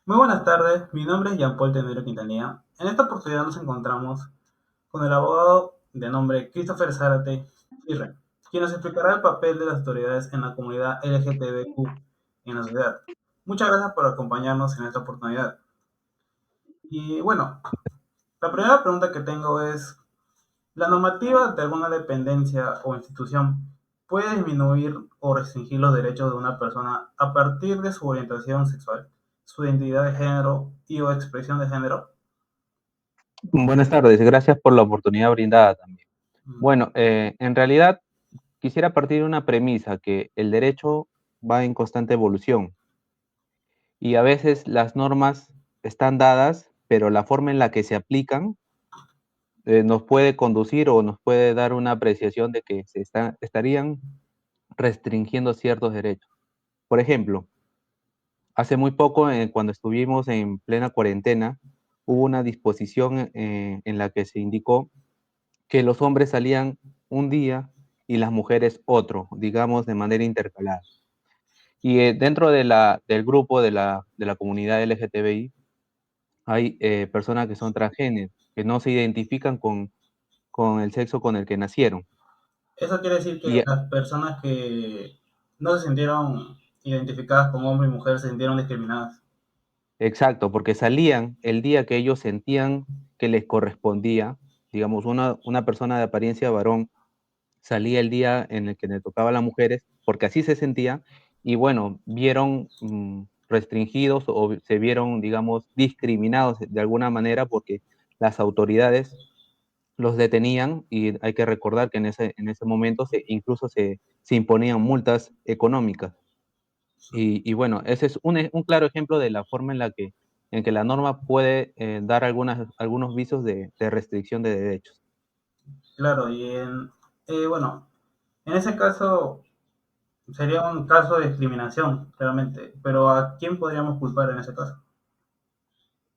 Muy buenas tardes, mi nombre es Jean-Paul Tenero Quintanilla. En esta oportunidad nos encontramos con el abogado de nombre Christopher Zárate Firre, quien nos explicará el papel de las autoridades en la comunidad LGTBQ en la sociedad. Muchas gracias por acompañarnos en esta oportunidad. Y bueno, la primera pregunta que tengo es, ¿la normativa de alguna dependencia o institución puede disminuir o restringir los derechos de una persona a partir de su orientación sexual, su identidad de género y o expresión de género? Buenas tardes, gracias por la oportunidad brindada también. Mm, Bueno, en realidad quisiera partir de una premisa que el derecho va en constante evolución y a veces las normas están dadas, pero la forma en la que se aplican nos puede conducir o nos puede dar una apreciación de que estarían restringiendo ciertos derechos. Por ejemplo, hace muy poco, cuando estuvimos en plena cuarentena, hubo una disposición en la que se indicó que los hombres salían un día y las mujeres otro, digamos de manera intercalada. Y dentro del grupo de la comunidad LGTBI hay personas que son transgénero, que no se identifican con el sexo con el que nacieron. Eso quiere decir que Y las personas que no se sintieron identificadas como hombre y mujer se sintieron discriminadas. exacto, porque salían el día que ellos sentían que les correspondía, digamos, una persona de apariencia varón salía el día en el que le tocaba a las mujeres, porque así se sentía, y bueno, vieron restringidos o se vieron, digamos, discriminados de alguna manera porque las autoridades los detenían y hay que recordar que en ese momento incluso se imponían multas económicas. Y bueno, ese es un claro ejemplo de la forma en que la norma puede dar algunos visos de restricción de derechos. Claro, bueno, en ese caso sería un caso de discriminación, claramente, pero ¿a quién podríamos culpar en ese caso?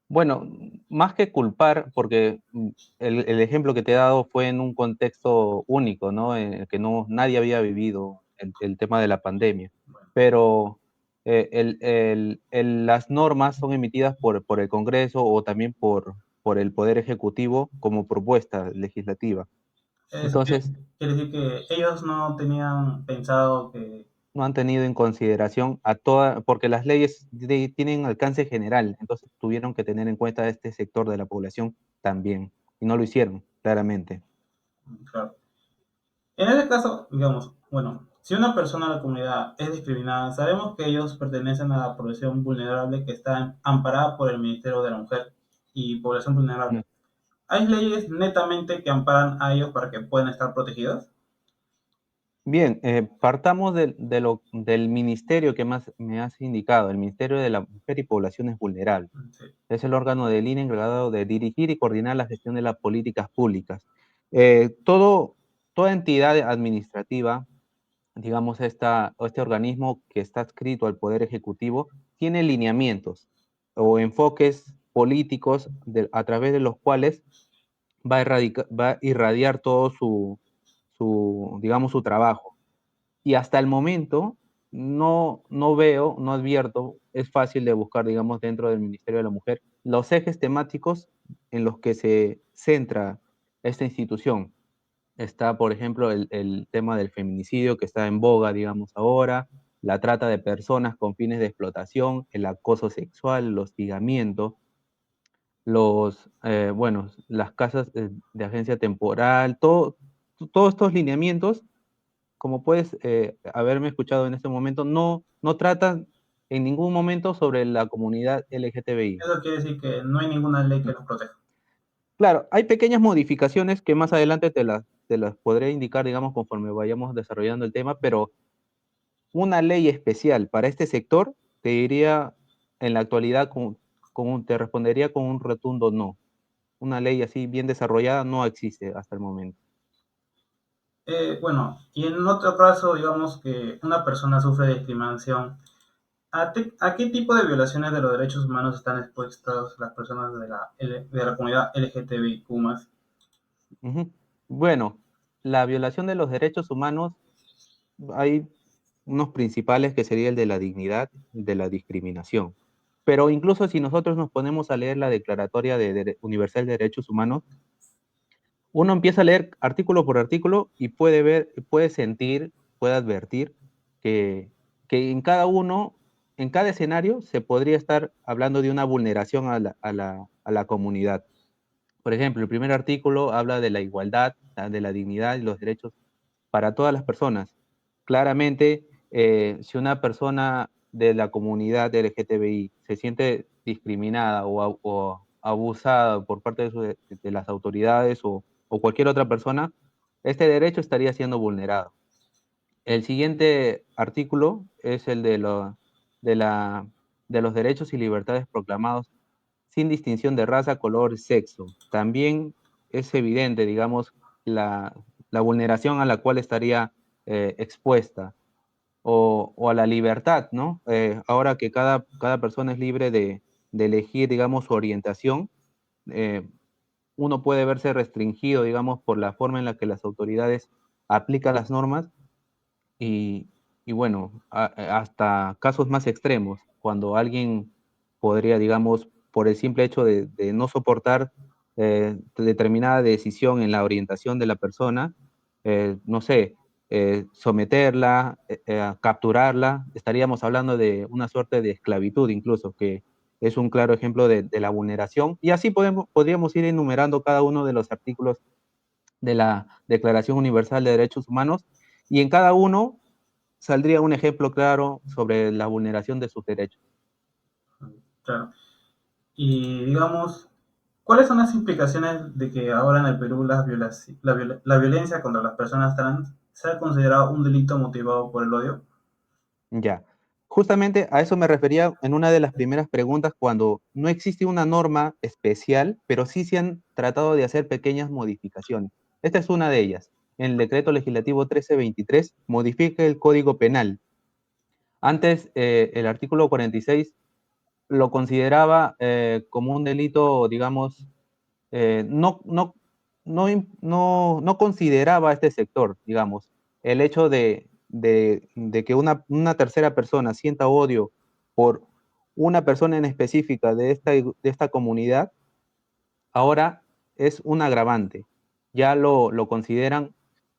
Bueno, más que culpar, porque el ejemplo que te he dado fue en un contexto único, ¿no? En el que nadie había vivido el tema de la pandemia. Pero las normas son emitidas por el Congreso o también por el Poder Ejecutivo como propuesta legislativa. Eso Entonces, quiere decir que ellos no tenían pensado que... no han tenido en consideración porque las leyes tienen alcance general, entonces tuvieron que tener en cuenta este sector de la población también, y no lo hicieron, claramente. Claro. En ese caso, digamos, bueno, si una persona de la comunidad es discriminada, sabemos que ellos pertenecen a la población vulnerable que está amparada por el Ministerio de la Mujer y Población Mm. Vulnerable. ¿Hay leyes netamente que amparan a ellos para que puedan estar protegidos? Bien, partamos del ministerio que más me has indicado, el Ministerio de la Mujer y Poblaciones Vulnerables. Sí, Es el órgano del INE encargado de dirigir y coordinar la gestión de las políticas públicas. Toda entidad administrativa, digamos, este organismo que está adscrito al Poder Ejecutivo, tiene lineamientos o enfoques políticos a través de los cuales va a irradiar todo digamos, su trabajo. Y hasta el momento no veo, no advierto, es fácil de buscar, digamos, dentro del Ministerio de la Mujer, los ejes temáticos en los que se centra esta institución. Está, por ejemplo, el tema del feminicidio que está en boga, digamos, ahora, la trata de personas con fines de explotación, el acoso sexual, el hostigamiento, bueno, las casas de agencia temporal, todos estos lineamientos, como puedes haberme escuchado en este momento, no tratan en ningún momento sobre la comunidad LGTBI. eso quiere decir que no hay ninguna ley que los proteja. Claro, hay pequeñas modificaciones que más adelante te las podré indicar, digamos, conforme vayamos desarrollando el tema, pero una ley especial para este sector, te diría en la actualidad, te respondería con un rotundo no. Una ley así bien desarrollada no existe hasta el momento. Bueno, y en otro caso, digamos que una persona sufre de discriminación, ¿a qué tipo de violaciones de los derechos humanos están expuestas las personas de la comunidad LGTBIQ+? Ujú. Bueno, la violación de los derechos humanos, hay unos principales que sería el de la dignidad, de la discriminación. Pero incluso si nosotros nos ponemos a leer la Declaratoria Universal de Derechos Humanos, uno empieza a leer artículo por artículo y puede ver, puede sentir, puede advertir que, que en cada uno, en cada escenario, se podría estar hablando de una vulneración a la comunidad. Por ejemplo, el primer artículo habla de la igualdad, de la dignidad y los derechos para todas las personas. Claramente, si una persona de la comunidad LGTBI se siente discriminada o abusada por parte de las autoridades o cualquier otra persona, este derecho estaría siendo vulnerado. El siguiente artículo es el de, la, de los derechos y libertades proclamados sin distinción de raza, color, sexo. También es evidente, digamos, la, la vulneración a la cual estaría expuesta o a la libertad, ¿no? Ahora que cada persona es libre de elegir, digamos, su orientación, eh, uno puede verse restringido, digamos, por la forma en la que las autoridades aplican las normas y, y bueno, hasta casos más extremos, cuando alguien podría, digamos, por el simple hecho de no soportar determinada decisión en la orientación de la persona, no sé, someterla, capturarla, estaríamos hablando de una suerte de esclavitud incluso, que es un claro ejemplo de la vulneración. Y así podríamos ir enumerando cada uno de los artículos de la Declaración Universal de Derechos Humanos, y en cada uno saldría un ejemplo claro sobre la vulneración de sus derechos. Claro. Y digamos, ¿cuáles son las implicaciones de que ahora en el Perú la violencia contra las personas trans sea considerado un delito motivado por el odio? Ya. Justamente a eso me refería en una de las primeras preguntas, cuando no existe una norma especial, pero sí se han tratado de hacer pequeñas modificaciones. Esta es una de ellas. En el decreto legislativo 1323 modifica el Código Penal. Antes, el artículo 46 lo consideraba como un delito, digamos, no consideraba a este sector, digamos, el hecho de que una tercera persona sienta odio por una persona en específica de esta comunidad, ahora es un agravante. Ya lo consideran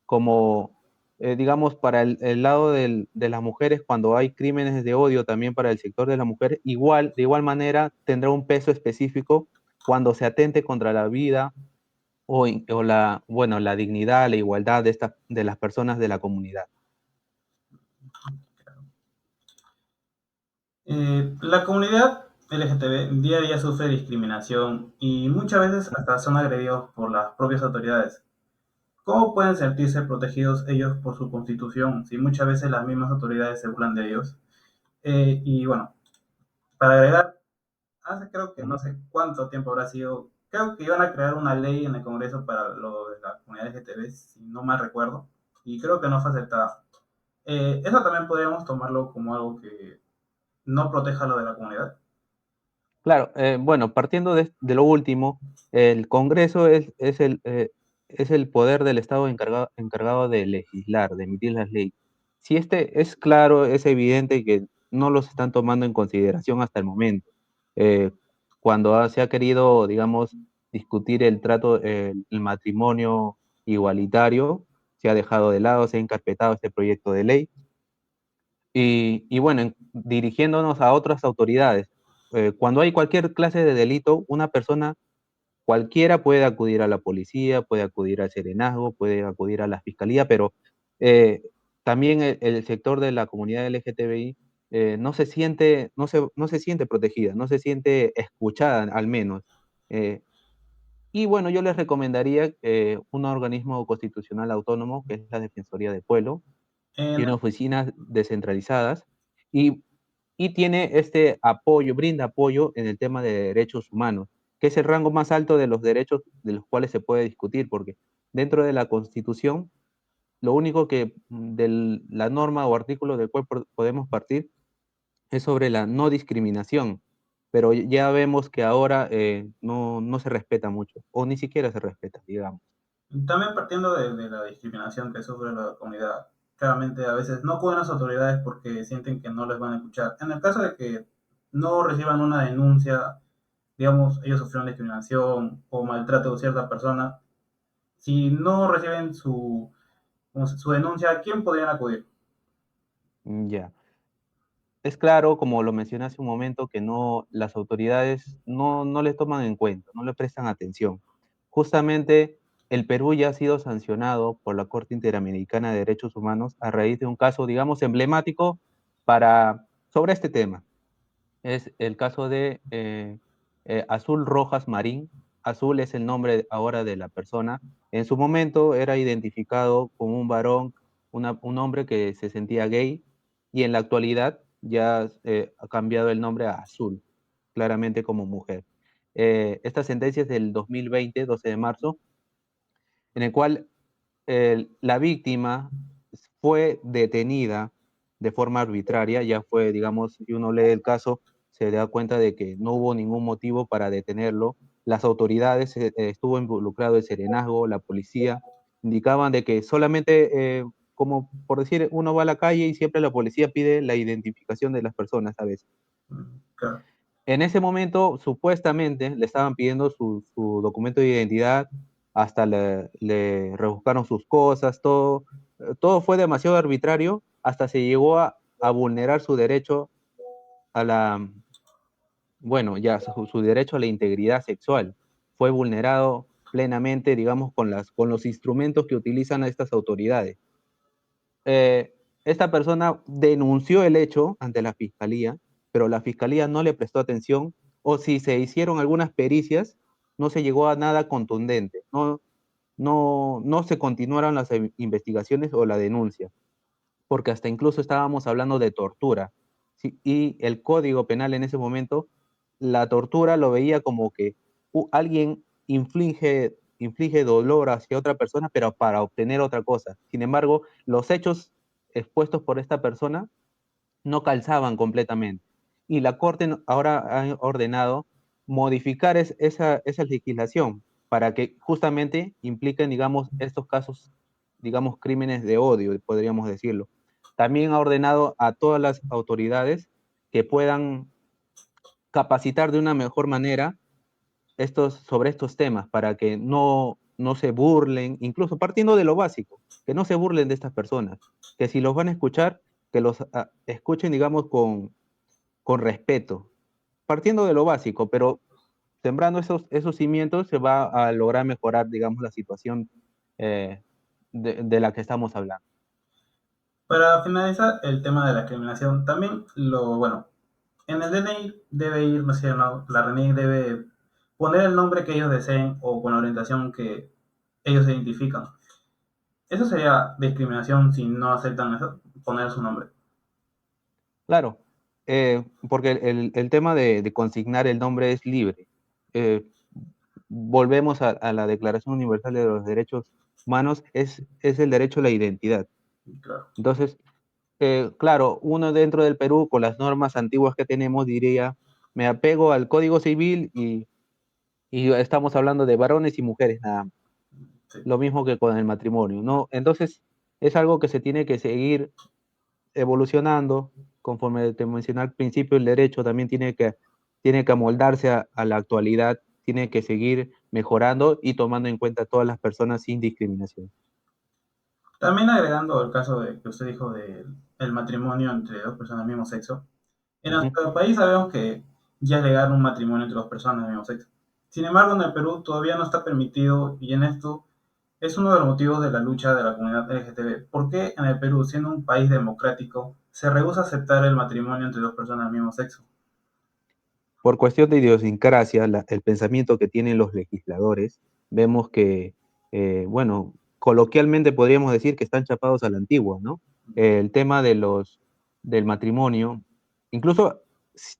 como, digamos, para el lado de las mujeres, cuando hay crímenes de odio también para el sector de la mujer, de igual manera tendrá un peso específico cuando se atente contra la vida o bueno, la dignidad, la igualdad de las personas de la comunidad. La comunidad LGTB día a día sufre discriminación y muchas veces hasta son agredidos por las propias autoridades. ¿Cómo pueden sentirse protegidos ellos por su constitución si muchas veces las mismas autoridades se burlan de ellos? Y bueno, para agregar, hace creo que no sé cuánto tiempo habrá sido, creo que iban a crear una ley en el Congreso para lo de la comunidad LGTB, si no mal recuerdo, y creo que no fue aceptada. Eso también podríamos tomarlo como algo que no proteja lo de la comunidad. Claro, bueno, partiendo de lo último, el Congreso es el poder del Estado encargado de legislar, de emitir las leyes. Si este es claro, es evidente que no los están tomando en consideración hasta el momento. Eh, Cuando se ha querido, digamos, discutir el trato, el matrimonio igualitario, se ha dejado de lado, se ha encarpetado este proyecto de ley. Y bueno, dirigiéndonos a otras autoridades, cuando hay cualquier clase de delito, una persona cualquiera puede acudir a la policía, puede acudir al serenazgo, puede acudir a la fiscalía, pero eh, también el sector de la comunidad LGTBI no se siente protegida, no se siente escuchada al menos. Eh, y bueno, yo les recomendaría un organismo constitucional autónomo, que es la Defensoría del Pueblo, En, tiene oficinas descentralizadas y, y tiene este apoyo, brinda apoyo en el tema de derechos humanos, que es el rango más alto de los derechos de los cuales se puede discutir, porque dentro de la Constitución, lo único que de la norma o artículo del cual podemos partir es sobre la no discriminación, pero ya vemos que ahora no se respeta mucho, o ni siquiera se respeta, digamos. También partiendo de la discriminación que sufre la comunidad, claramente a veces no acuden a las autoridades porque sienten que no les van a escuchar. En el caso de que no reciban una denuncia, digamos, ellos sufrieron discriminación o maltrato de cierta persona, si no reciben su denuncia, ¿a quién podrían acudir? Ya. Es claro, como lo mencioné hace un momento, que no, las autoridades no le toman en cuenta, no le prestan atención. Justamente el Perú ya ha sido sancionado por la Corte Interamericana de Derechos Humanos a raíz de un caso, digamos, emblemático sobre este tema. Es el caso de Azul Rojas Marín. Azul es el nombre ahora de la persona. En su momento era identificado como un varón, un hombre que se sentía gay, y en la actualidad ya ha cambiado el nombre a Azul, claramente como mujer. Esta sentencia es del 2020, 12 de marzo, en el cual la víctima fue detenida de forma arbitraria, ya fue, digamos, si uno lee el caso, se da cuenta de que no hubo ningún motivo para detenerlo. Las autoridades, estuvo involucrado el serenazgo, la policía, indicaban de que solamente, como por decir, uno va a la calle y siempre la policía pide la identificación de las personas, ¿sabes? Claro. En ese momento, supuestamente, le estaban pidiendo su documento de identidad, hasta le rebuscaron sus cosas, todo fue demasiado arbitrario, hasta se llegó a vulnerar su derecho a la, bueno, ya su derecho a la integridad sexual. Fue vulnerado plenamente, digamos, con los instrumentos que utilizan estas autoridades. eh, Esta persona denunció el hecho ante la fiscalía, pero la fiscalía no le prestó atención, o si se hicieron algunas pericias, no se llegó a nada contundente, no se continuaron las investigaciones o la denuncia, porque hasta incluso estábamos hablando de tortura, ¿sí? Y el Código Penal en ese momento, la tortura lo veía como que alguien inflige dolor hacia otra persona, pero para obtener otra cosa. Sin embargo, los hechos expuestos por esta persona no calzaban completamente. Y la Corte ahora ha ordenado modificar esa legislación para que justamente impliquen, digamos, estos casos, digamos, crímenes de odio, podríamos decirlo. También ha ordenado a todas las autoridades que puedan capacitar de una mejor manera sobre estos temas para que no se burlen, incluso partiendo de lo básico, que no se burlen de estas personas, que si los van a escuchar, que los escuchen, digamos, con respeto, partiendo de lo básico, pero sembrando esos cimientos se va a lograr mejorar, digamos, la situación de la que estamos hablando. Para finalizar el tema de la criminalización, también bueno, en el DNI debe ir, no sé, la RENIEC debe poner el nombre que ellos deseen o con la orientación que ellos se identifican. Eso sería discriminación si no aceptan eso, poner su nombre. Claro, porque el tema de consignar el nombre es libre. Eh, Volvemos a la Declaración Universal de los Derechos Humanos, es el derecho a la identidad. Claro. Entonces, claro, uno dentro del Perú, con las normas antiguas que tenemos, diría, me apego al Código Civil y estamos hablando de varones y mujeres nada más. Sí. Lo mismo que con el matrimonio, ¿no? Entonces, es algo que se tiene que seguir evolucionando, conforme te mencioné al principio, el derecho también tiene que amoldarse a la actualidad, tiene que seguir mejorando y tomando en cuenta a todas las personas sin discriminación. También agregando el caso de que usted dijo del matrimonio entre dos personas del mismo sexo, en Ujú. nuestro país sabemos que ya es legal un matrimonio entre dos personas del mismo sexo. Sin embargo, en el Perú todavía no está permitido y en esto es uno de los motivos de la lucha de la comunidad LGTB. ¿Por qué en el Perú, siendo un país democrático, se rehúsa aceptar el matrimonio entre dos personas del mismo sexo? Por cuestión de idiosincrasia, el pensamiento que tienen los legisladores, vemos que, bueno, coloquialmente podríamos decir que están chapados a la antigua, ¿no? El tema del matrimonio, incluso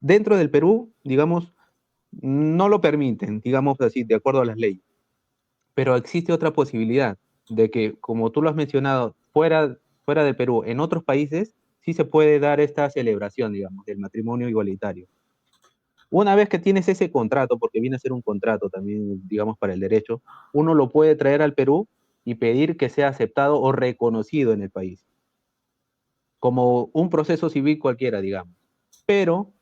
dentro del Perú, digamos, no lo permiten, digamos así, de acuerdo a las leyes. Pero existe otra posibilidad de que, como tú lo has mencionado, fuera del Perú, en otros países, sí se puede dar esta celebración, digamos, del matrimonio igualitario. Una vez que tienes ese contrato, porque viene a ser un contrato también, digamos, para el derecho, uno lo puede traer al Perú y pedir que sea aceptado o reconocido en el país, como un proceso civil cualquiera, digamos. Pero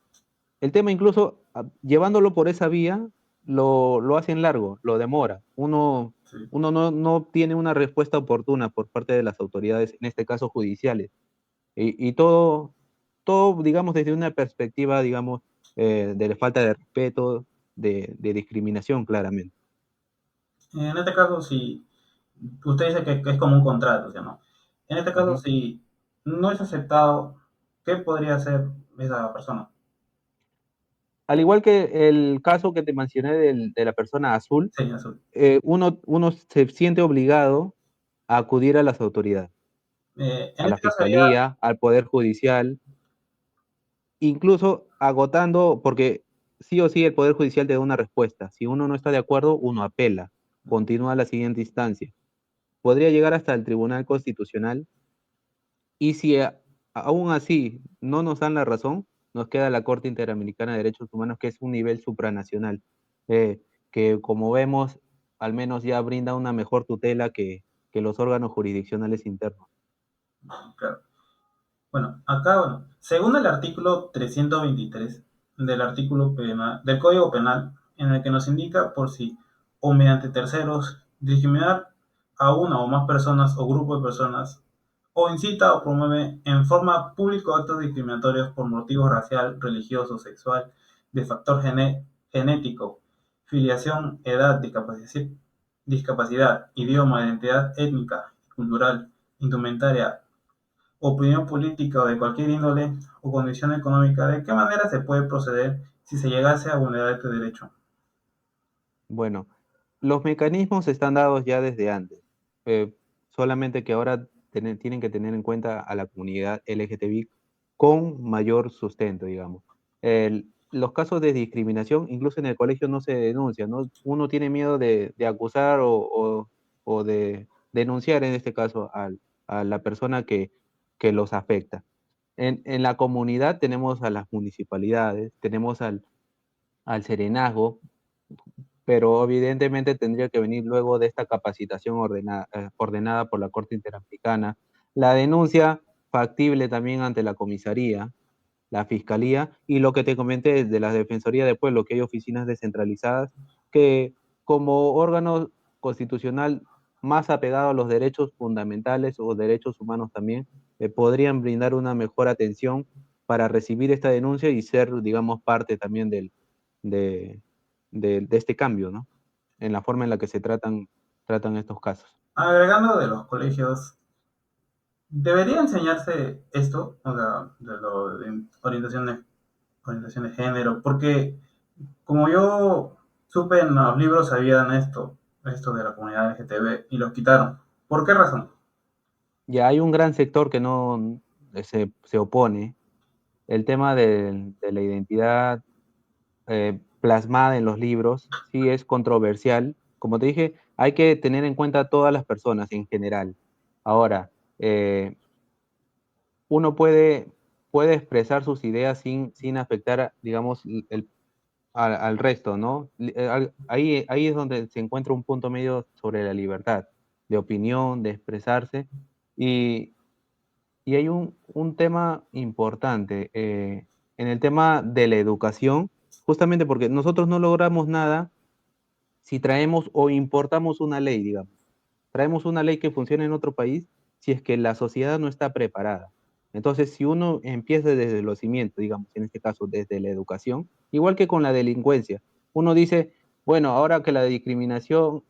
el tema incluso llevándolo por esa vía, lo hacen largo, lo demora. Sí. Uno no obtiene una respuesta oportuna por parte de las autoridades, en este caso judiciales. Y todo, digamos, desde una perspectiva, digamos, de falta de respeto, de discriminación, claramente. En este caso, si usted dice que es como un contrato, ¿sí o no? En este caso, Ujú. si no es aceptado, ¿qué podría hacer esa persona? Al igual que el caso que te mencioné de la persona azul, Sí, azul. uno se siente obligado a acudir a las autoridades, En a la este caso sería, fiscalía, al poder judicial, incluso agotando, porque sí o sí el poder judicial te da una respuesta. Si uno no está de acuerdo, uno apela, continúa a la siguiente instancia. Podría llegar hasta el Tribunal Constitucional y si aún así no nos dan la razón, nos queda la Corte Interamericana de Derechos Humanos, que es un nivel supranacional, eh, que como vemos, al menos ya brinda una mejor tutela que los órganos jurisdiccionales internos. claro. Bueno, acá, bueno, según el artículo 323 del artículo penal, del Código Penal, en el que nos indica por si o mediante terceros discriminar a una o más personas o grupo de personas o incita o promueve en forma pública actos discriminatorios por motivos racial, religioso, sexual, de factor genético, filiación, edad, discapacidad, idioma, identidad étnica, cultural, indumentaria, opinión política o de cualquier índole o condición económica, ¿de qué manera se puede proceder si se llegase a vulnerar este derecho? Bueno, los mecanismos están dados ya desde antes, eh, solamente que ahora tienen que tener en cuenta a la comunidad LGTBI con mayor sustento, digamos. Los casos de discriminación, incluso en el colegio no se denuncian, ¿no? Uno tiene miedo de acusar o de denunciar, en este caso, a la persona que los afecta. En la comunidad tenemos a las municipalidades, tenemos al serenazgo, pero evidentemente tendría que venir luego de esta capacitación ordenada por la Corte Interamericana. La denuncia factible también ante la comisaría, la fiscalía y lo que te comenté de la Defensoría del Pueblo, que hay oficinas descentralizadas que como órgano constitucional más apegado a los derechos fundamentales o derechos humanos también, podrían brindar una mejor atención para recibir esta denuncia y ser, digamos, parte también de, de este cambio, ¿no? En la forma en la que se tratan estos casos. Agregando de los colegios, ¿debería enseñarse esto? O sea, de lo de orientación de género, porque como yo supe en los libros sabían esto de la comunidad LGTB y los quitaron. ¿Por qué razón? Ya hay un gran sector que no se opone. El tema de la identidad plasmada en los libros sí es controversial. Como te dije, hay que tener en cuenta a todas las personas en general. Ahora, eh, uno puede expresar sus ideas sin afectar, digamos, al resto, ¿no? Ahí es donde se encuentra un punto medio sobre la libertad de opinión, de expresarse. Y, y hay un tema importante en el tema de la educación, justamente porque nosotros no logramos nada si traemos o importamos una ley, digamos. Traemos una ley que funcione en otro país si es que la sociedad no está preparada. Entonces, si uno empieza desde los cimientos, digamos, en este caso desde la educación, igual que con la delincuencia, uno dice, bueno, ahora que la discriminación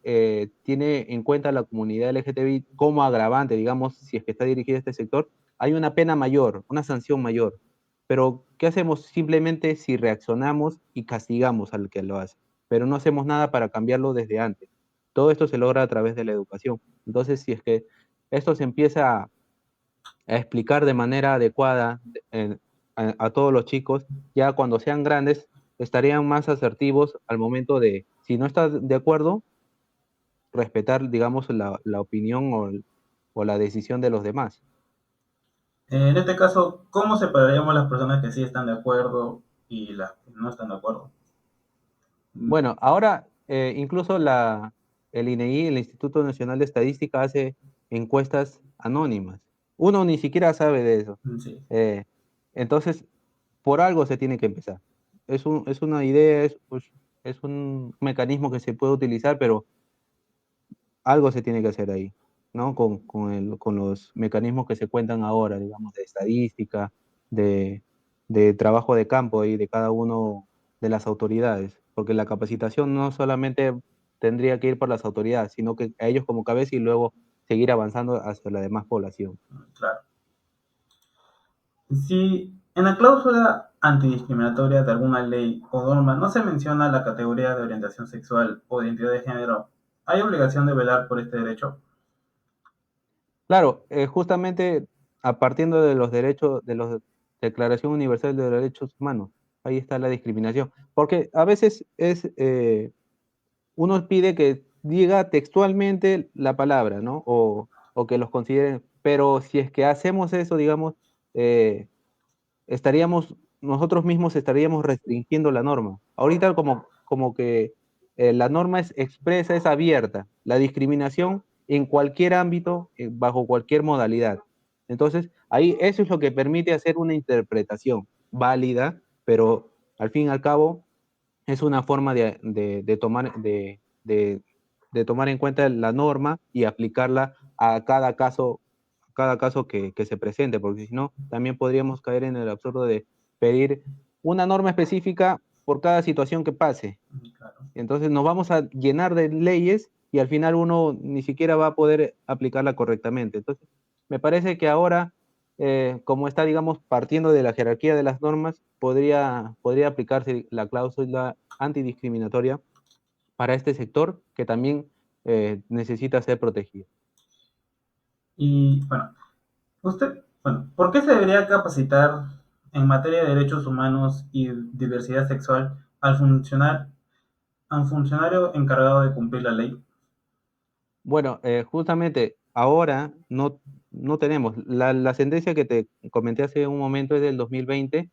tiene en cuenta a la comunidad LGTBI como agravante, digamos, si es que está dirigida a este sector, hay una pena mayor, una sanción mayor. Pero, ¿qué hacemos simplemente si reaccionamos y castigamos al que lo hace? Pero no hacemos nada para cambiarlo desde antes. Todo esto se logra a través de la educación. Entonces, si es que esto se empieza a explicar de manera adecuada a todos los chicos, ya cuando sean grandes estarían más asertivos al momento de, si no estás de acuerdo, respetar, digamos, la opinión o la decisión de los demás. En este caso, ¿cómo separaríamos las personas que sí están de acuerdo y las que no están de acuerdo? Bueno, ahora incluso el INEI, el Instituto Nacional de Estadística, hace encuestas anónimas. Uno ni siquiera sabe de eso. Sí. Eh, entonces, por algo se tiene que empezar. es una idea, pues, es un mecanismo que se puede utilizar, pero algo se tiene que hacer ahí, ¿no? Con los mecanismos que se cuentan ahora, digamos, de estadística, de, de trabajo de campo y de cada uno de las autoridades, porque la capacitación no solamente tendría que ir por las autoridades, sino que a ellos como cabeza y luego seguir avanzando hacia la demás población. Claro. Si en la cláusula antidiscriminatoria de alguna ley o norma no se menciona la categoría de orientación sexual o identidad de género, ¿hay obligación de velar por este derecho? Claro, justamente a partir de los derechos, de la Declaración Universal de los Derechos Humanos, ahí está la discriminación, porque a veces uno pide que diga textualmente la palabra, ¿no? O que los consideren, pero si es que hacemos eso, digamos, eh, nosotros mismos estaríamos restringiendo la norma. Ahorita como que la norma es expresa, es abierta, la discriminación en cualquier ámbito, bajo cualquier modalidad. Entonces, ahí eso es lo que permite hacer una interpretación válida, pero al fin y al cabo es una forma de tomar en cuenta la norma y aplicarla a cada caso que se presente, porque si no, también podríamos caer en el absurdo de pedir una norma específica por cada situación que pase. Claro. Entonces nos vamos a llenar de leyes y al final uno ni siquiera va a poder aplicarla correctamente. Entonces, me parece que ahora, como está, digamos, partiendo de la jerarquía de las normas, podría aplicarse la cláusula antidiscriminatoria para este sector que también necesita ser protegido. Y bueno, ¿por qué se debería capacitar en materia de derechos humanos y diversidad sexual a un funcionario encargado de cumplir la ley? Bueno, justamente ahora no tenemos. La sentencia que te comenté hace un momento es del 2020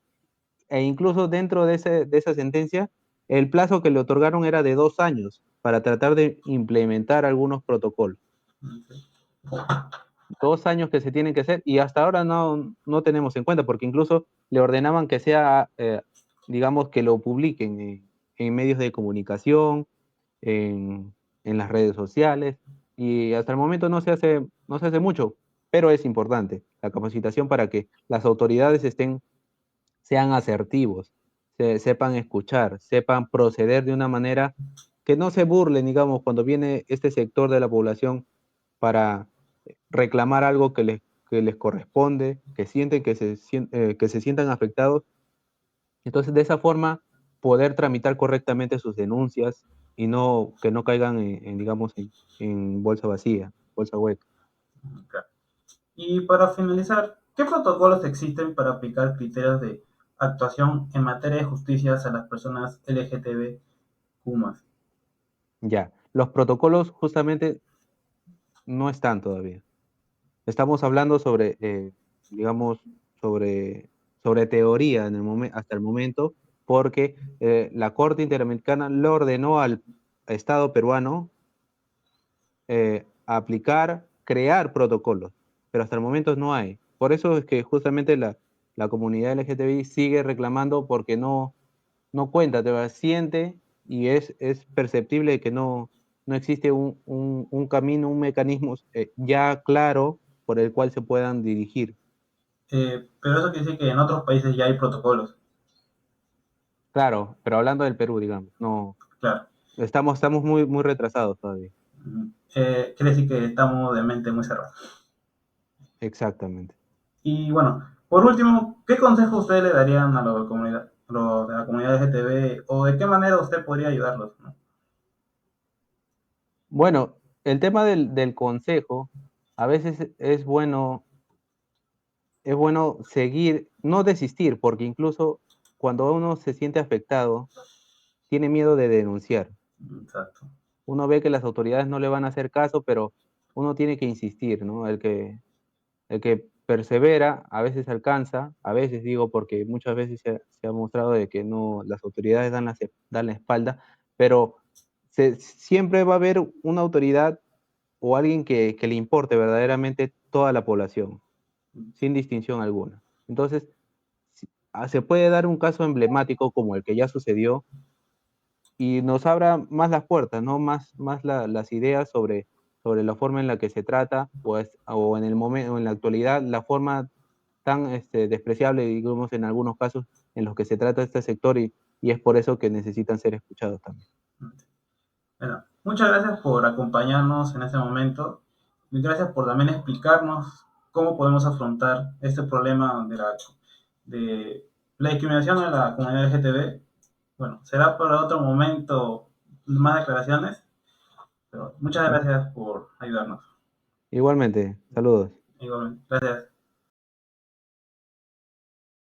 e incluso dentro de esa sentencia, el plazo que le otorgaron era de 2 años para tratar de implementar algunos protocolos. 2 años que se tienen que hacer y hasta ahora no tenemos en cuenta, porque incluso le ordenaban que sea, digamos, que lo publiquen en medios de comunicación, en, en las redes sociales, y hasta el momento no se hace mucho, pero es importante la capacitación para que las autoridades sean asertivos, sepan escuchar, sepan proceder de una manera que no se burlen, digamos, cuando viene este sector de la población para reclamar algo que les corresponde, que sienten que se sientan afectados. Entonces, de esa forma, poder tramitar correctamente sus denuncias y que no caigan digamos, en bolsa vacía, bolsa hueca. Claro. Y para finalizar, ¿qué protocolos existen para aplicar criterios de actuación en materia de justicia a las personas LGTBQ+? Ya, los protocolos justamente no están todavía. Estamos hablando digamos, sobre, sobre teoría hasta el momento, porque la Corte Interamericana le ordenó al Estado peruano aplicar, crear protocolos, pero hasta el momento no hay. Por eso es que justamente la comunidad LGTBI sigue reclamando porque no cuenta, te siente y es perceptible que no existe un camino, un mecanismo ya claro por el cual se puedan dirigir. Pero eso quiere decir que en otros países ya hay protocolos. Claro, pero hablando del Perú, digamos, no, Claro. estamos muy retrasados todavía. Quiere decir que estamos de mente muy cerrada. Exactamente. Y bueno, por último, ¿qué consejo ustedes le darían a los de la comunidad LGTB o de qué manera usted podría ayudarlos? ¿No? Bueno, el tema del consejo, a veces es bueno seguir, no desistir, porque incluso cuando uno se siente afectado, tiene miedo de denunciar. Exacto. Uno ve que las autoridades no le van a hacer caso, pero uno tiene que insistir, ¿no? El que persevera a veces alcanza, a veces digo porque muchas veces se ha mostrado de que no, las autoridades dan la espalda, pero siempre va a haber una autoridad o alguien que le importe verdaderamente toda la población, sin distinción alguna. Entonces, se puede dar un caso emblemático como el que ya sucedió y nos abra más las puertas, ¿no? Más las ideas sobre la forma en la que se trata o en el momento, o en la actualidad, la forma tan despreciable, digamos, en algunos casos en los que se trata este sector y es por eso que necesitan ser escuchados también. Bueno, muchas gracias por acompañarnos en este momento y gracias por también explicarnos cómo podemos afrontar este problema de la discriminación en la comunidad LGTB. Bueno, será para otro momento más declaraciones, pero muchas ¿Sí? gracias por ayudarnos. Igualmente, saludos. Igualmente, gracias.